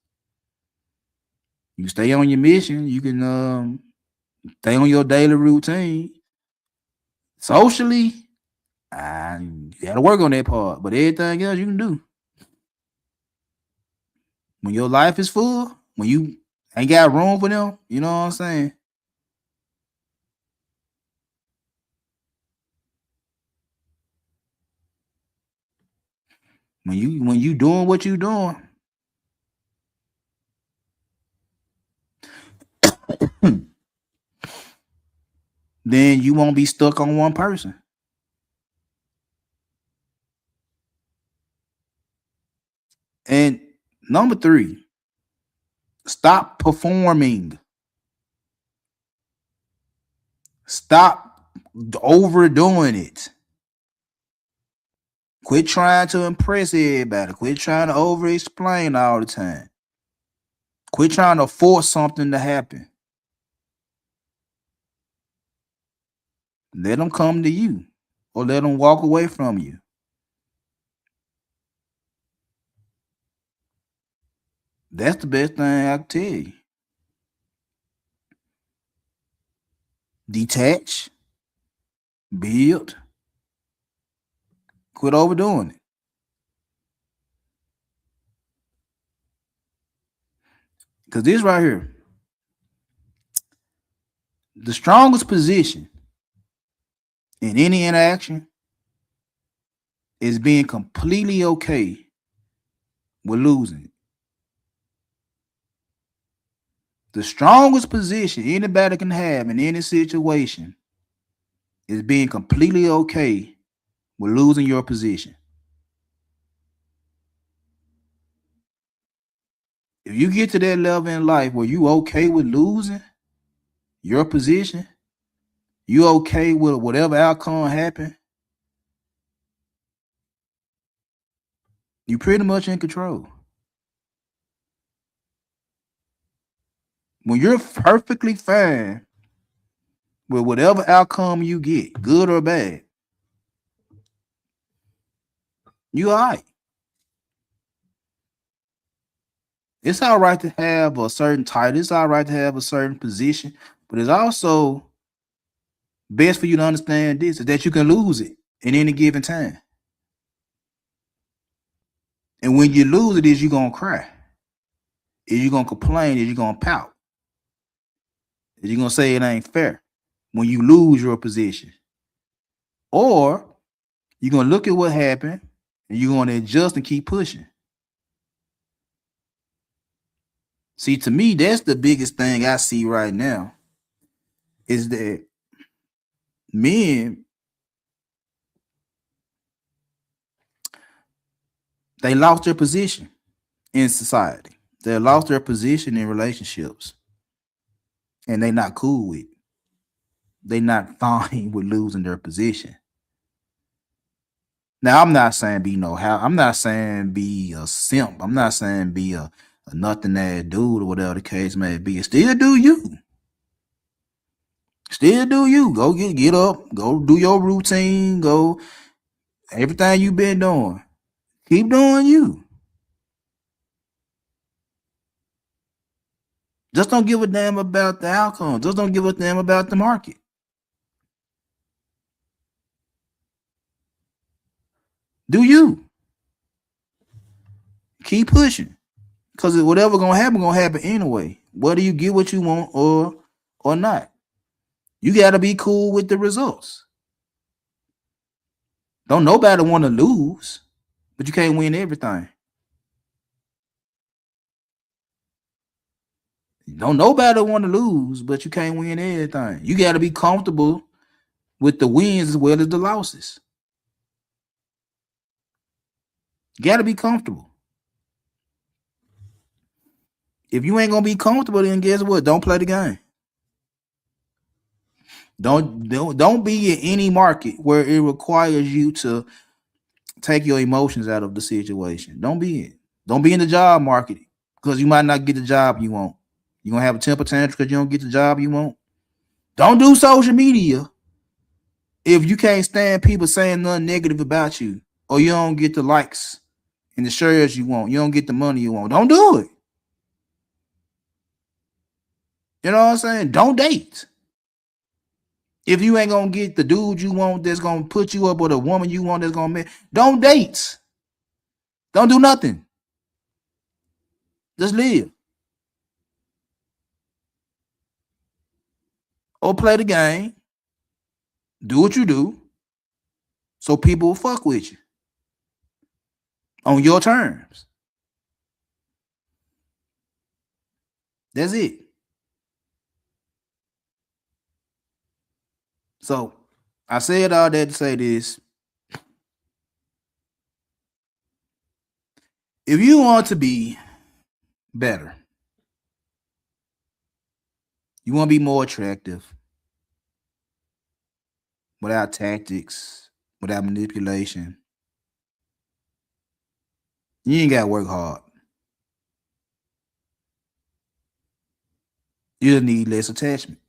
You can stay on your mission. You can stay on your daily routine. Socially, you gotta work on that part. But everything else you can do. When your life is full, when you ain't got room for them, you know what I'm saying? When you doing what you doing, then you won't be stuck on one person. And number 3, stop performing. Stop overdoing it. Quit trying to impress everybody. Quit trying to over explain all the time. Quit trying to force something to happen. Let them come to you or let them walk away from you. That's the best thing I can tell you. Detach, build, quit overdoing it. Because this right here, the strongest position in any interaction is being completely okay with losing. The strongest position anybody can have in any situation is being completely okay with losing your position. If you get to that level in life where you okay with losing your position, you okay with whatever outcome happen, you pretty much in control. When you're perfectly fine with whatever outcome you get, good or bad, you all right. It's all right to have a certain title. It's all right to have a certain position, but it's also best for you to understand this is that you can lose it in any given time. And when you lose it, is you gonna cry? Is you gonna complain? Is you gonna pout? Is you gonna say it ain't fair when you lose your position? Or you're gonna look at what happened and you're gonna adjust and keep pushing. See, to me, that's the biggest thing I see right now is that men, they lost their position in society. They lost their position in relationships. And they not cool with it. They not fine with losing their position. Now, I'm not saying be no how. I'm not saying be a simp. I'm not saying be a nothing ass dude or whatever the case may be. Still do you. Still do you. Go get up. Go do your routine. Go everything you been doing. Keep doing you. Just don't give a damn about the outcome. Just don't give a damn about the market. Do you. Keep pushing. Because whatever gonna happen anyway. Whether you get what you want or not. You gotta be cool with the results. Don't nobody want to lose, but you can't win everything. Don't nobody want to lose, but you can't win everything. You gotta be comfortable with the wins as well as the losses. You gotta be comfortable. If you ain't gonna be comfortable, then guess what? Don't play the game. Don't be in any market where it requires you to take your emotions out of the situation. Don't be in. Don't be in the job market because you might not get the job you want. You gonna have a temper tantrum because you don't get the job you want? Don't do social media if you can't stand people saying nothing negative about you, or you don't get the likes and the shares you want. You don't get the money you want. Don't do it. You know what I'm saying? Don't date. If you ain't gonna get the dude you want that's gonna put you up with a woman you want that's gonna make, don't date. Don't do nothing. Just live. Or play the game. Do what you do so people will fuck with you on your terms. That's it. So I said all that to say this. If you want to be better, you want to be more attractive without tactics, without manipulation, you ain't got to work hard. You'll need less attachment.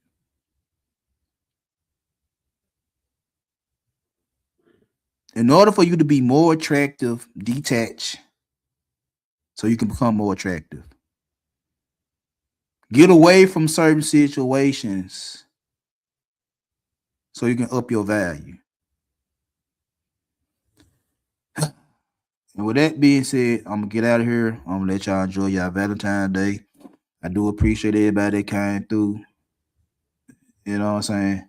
In order for you to be more attractive, detach so you can become more attractive. Get away from certain situations so you can up your value. And with that being said, I'm going to get out of here. I'm going to let y'all enjoy y'all Valentine's Day. I do appreciate everybody that came through. You know what I'm saying?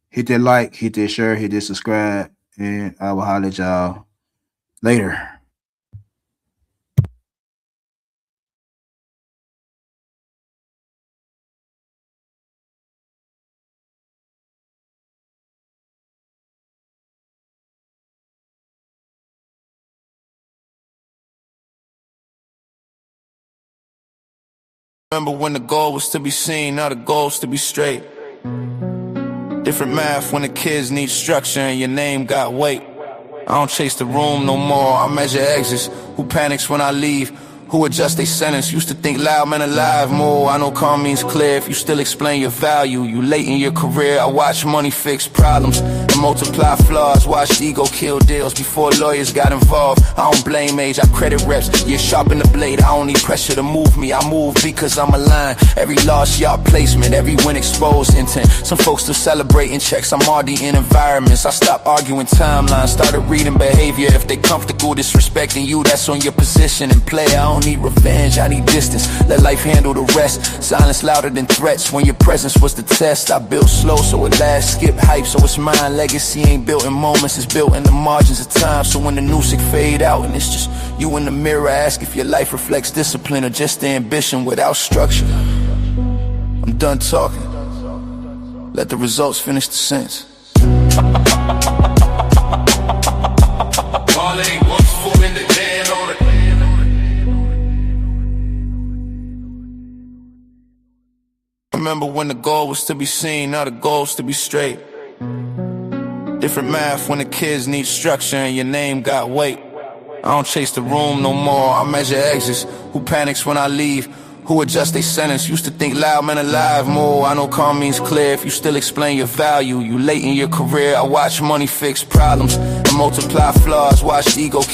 Hit that like, hit that share, hit that subscribe, and I will holler at y'all later. Remember when the goal was to be seen, now the goal's to be straight. Different math when the kids need structure and your name got weight. I don't chase the room no more, I measure exits. Who panics when I leave? Who adjust their sentence? Used to think loud men alive more. I know calm means clear if you still explain your value. You late in your career, I watch money fix problems and multiply flaws. Watch ego kill deals before lawyers got involved. I don't blame age, I credit reps. You're sharpen the blade, I don't need pressure to move me. I move because I'm aligned. Every loss, y'all placement, every win exposed intent. Some folks still celebrating checks, I'm already in environments. I stopped arguing timelines, started reading behavior. If they comfortable disrespecting you, that's on your position and play. I don't need revenge, I need distance. Let life handle the rest. Silence louder than threats when your presence was the test. I built slow so it lasts. Skip hype so it's mine. Legacy ain't built in moments, it's built in the margins of time. So when the music fade out and it's just you in the mirror, ask if your life reflects discipline or just the ambition without structure. I'm done talking. Let the results finish the sentence. All ain't what's for in the dead on it. Remember when the goal was to be seen, now the goal's to be straight. Different math when the kids need structure and your name got weight. I don't chase the room no more, I measure exits. Who panics when I leave? Who adjust their sentence? Used to think loud men alive more. I know calm means clear if you still explain your value. You late in your career, I watch money fix problems and multiply flaws. Watch ego kill